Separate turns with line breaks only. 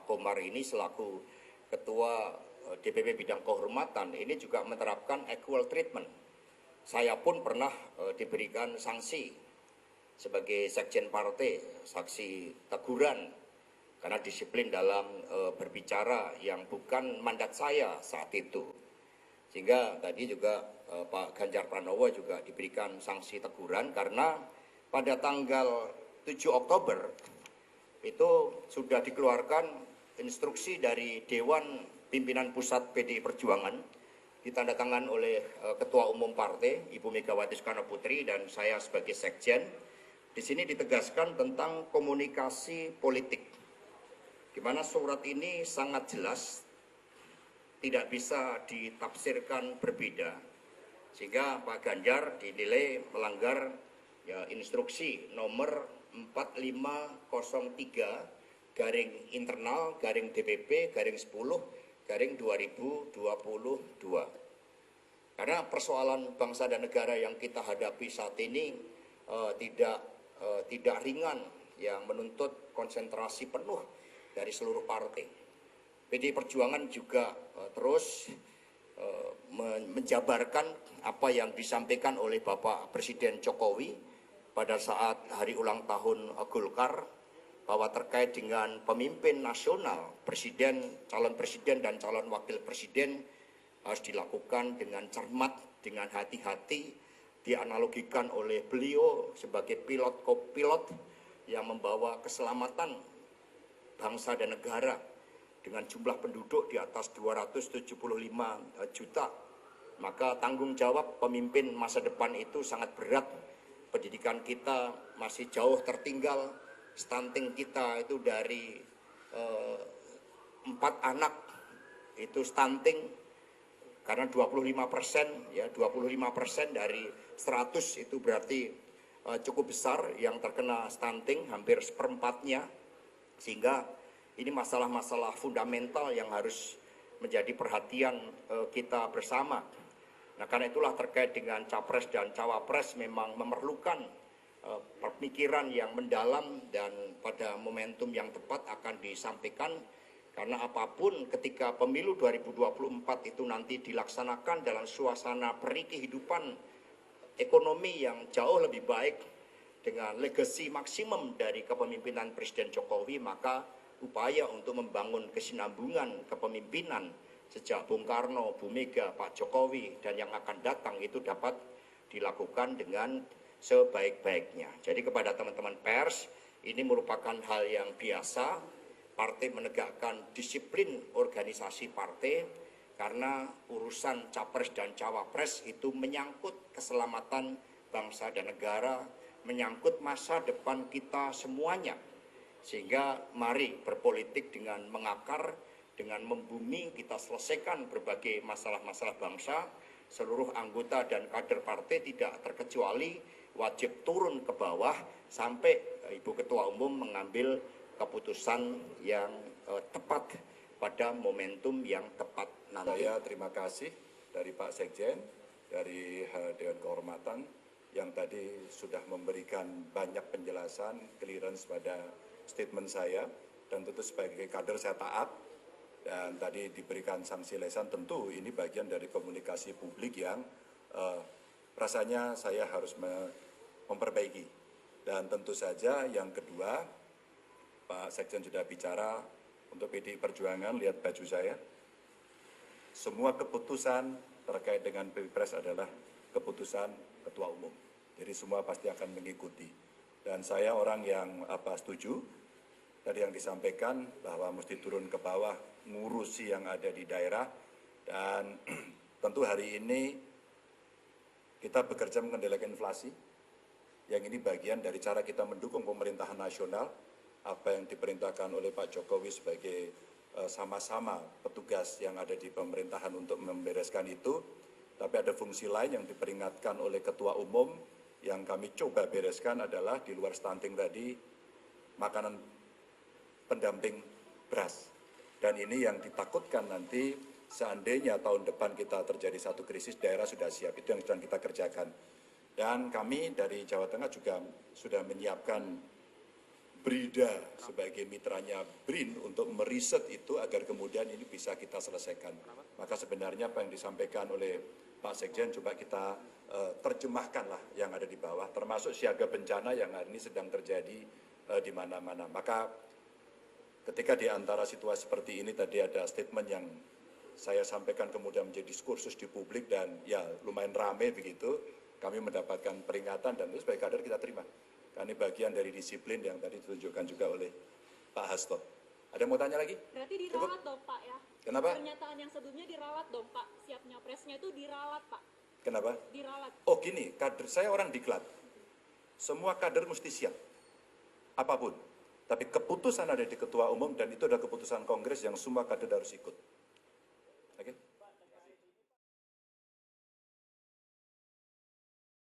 Pak Komar ini selaku Ketua DPP Bidang Kehormatan ini juga menerapkan equal treatment. Saya pun pernah diberikan sanksi sebagai sekjen partai, sanksi teguran karena disiplin dalam berbicara yang bukan mandat saya saat itu. Sehingga tadi juga Pak Ganjar Pranowo juga diberikan sanksi teguran karena pada tanggal 7 Oktober itu sudah dikeluarkan instruksi dari Dewan Pimpinan Pusat PDI Perjuangan ditandatangan oleh Ketua Umum Partai Ibu Megawati Soekarno Putri dan saya sebagai sekjen. Di sini ditegaskan tentang komunikasi politik, di mana surat ini sangat jelas, tidak bisa ditafsirkan berbeda, sehingga Pak Ganjar dinilai melanggar instruksi nomor 4503 garing internal garing DPP garing 10 garing 2022. Karena persoalan bangsa dan negara yang kita hadapi saat ini tidak ringan, yang menuntut konsentrasi penuh dari seluruh partai. PDI Perjuangan juga terus menjabarkan apa yang disampaikan oleh Bapak Presiden Jokowi pada saat hari ulang tahun Golkar, bahwa terkait dengan pemimpin nasional, presiden, calon presiden dan calon wakil presiden harus dilakukan dengan cermat, dengan hati-hati. Dianalogikan oleh beliau sebagai pilot-kopilot yang membawa keselamatan bangsa dan negara dengan jumlah penduduk di atas 275 juta. Maka tanggung jawab pemimpin masa depan itu sangat berat. Pendidikan kita masih jauh tertinggal, stunting kita itu dari 4 anak itu stunting, karena 25%, ya 25% dari 100 itu berarti cukup besar yang terkena stunting, hampir seperempatnya. Sehingga ini masalah-masalah fundamental yang harus menjadi perhatian kita bersama. Nah, karena itulah terkait dengan capres dan cawapres memang memerlukan pemikiran yang mendalam dan pada momentum yang tepat akan disampaikan. Karena apapun ketika pemilu 2024 itu nanti dilaksanakan dalam suasana peri kehidupan ekonomi yang jauh lebih baik dengan legasi maksimum dari kepemimpinan Presiden Jokowi, maka upaya untuk membangun kesinambungan kepemimpinan sejak Bung Karno, Bu Mega, Pak Jokowi dan yang akan datang itu dapat dilakukan dengan sebaik-baiknya. Jadi kepada teman-teman pers, ini merupakan hal yang biasa. Partai menegakkan disiplin organisasi partai karena urusan capres dan cawapres itu menyangkut keselamatan bangsa dan negara, menyangkut masa depan kita semuanya. Sehingga mari berpolitik dengan mengakar, dengan membumi, kita selesaikan berbagai masalah-masalah bangsa. Seluruh anggota dan kader partai tidak terkecuali wajib turun ke bawah sampai Ibu Ketua Umum mengambil keputusan yang tepat pada momentum yang tepat nanti.
Saya terima kasih dari Pak Sekjen, dari Dewan Kehormatan yang tadi sudah memberikan banyak penjelasan, clearance pada statement saya, dan tentu sebagai kader saya taat, dan tadi diberikan sanksi lesan. Tentu ini bagian dari komunikasi publik yang rasanya saya harus memperbaiki. Dan tentu saja yang kedua, Pak Sekjen sudah bicara untuk PDI Perjuangan, lihat baju saya. Semua keputusan terkait dengan Pilpres adalah keputusan Ketua Umum. Jadi semua pasti akan mengikuti. Dan saya orang yang setuju tadi yang disampaikan bahwa mesti turun ke bawah, ngurusi yang ada di daerah. Dan tentu hari ini kita bekerja mengendalikan inflasi. Yang ini bagian dari cara kita mendukung pemerintahan nasional. Apa yang diperintahkan oleh Pak Jokowi sebagai sama-sama petugas yang ada di pemerintahan untuk membereskan itu. Tapi ada fungsi lain yang diperingatkan oleh Ketua Umum yang kami coba bereskan adalah di luar stunting tadi, makanan pendamping beras. Dan ini yang ditakutkan nanti seandainya tahun depan kita terjadi satu krisis, daerah sudah siap. Itu yang sedang kita kerjakan. Dan kami dari Jawa Tengah juga sudah menyiapkan Brida sebagai mitranya BRIN untuk meriset itu agar kemudian ini bisa kita selesaikan. Maka sebenarnya apa yang disampaikan oleh Pak Sekjen coba kita terjemahkanlah yang ada di bawah, termasuk siaga bencana yang hari ini sedang terjadi di mana-mana. Maka ketika di antara situasi seperti ini tadi ada statement yang saya sampaikan kemudian menjadi diskursus di publik dan ya lumayan rame begitu, kami mendapatkan peringatan dan itu sebagai kader kita terima. Karena ini bagian dari disiplin yang tadi ditunjukkan juga oleh Pak Hasto. Ada yang mau tanya lagi?
Berarti diralat dong Pak ya?
Kenapa?
Pernyataan yang sebelumnya diralat dong Pak. Siap nyapresnya itu diralat Pak.
Kenapa?
Diralat.
Oh gini, kader saya orang diklat. Semua kader mesti siap. Apapun. Tapi keputusan ada di ketua umum dan itu adalah keputusan kongres yang semua kader harus ikut. Oke?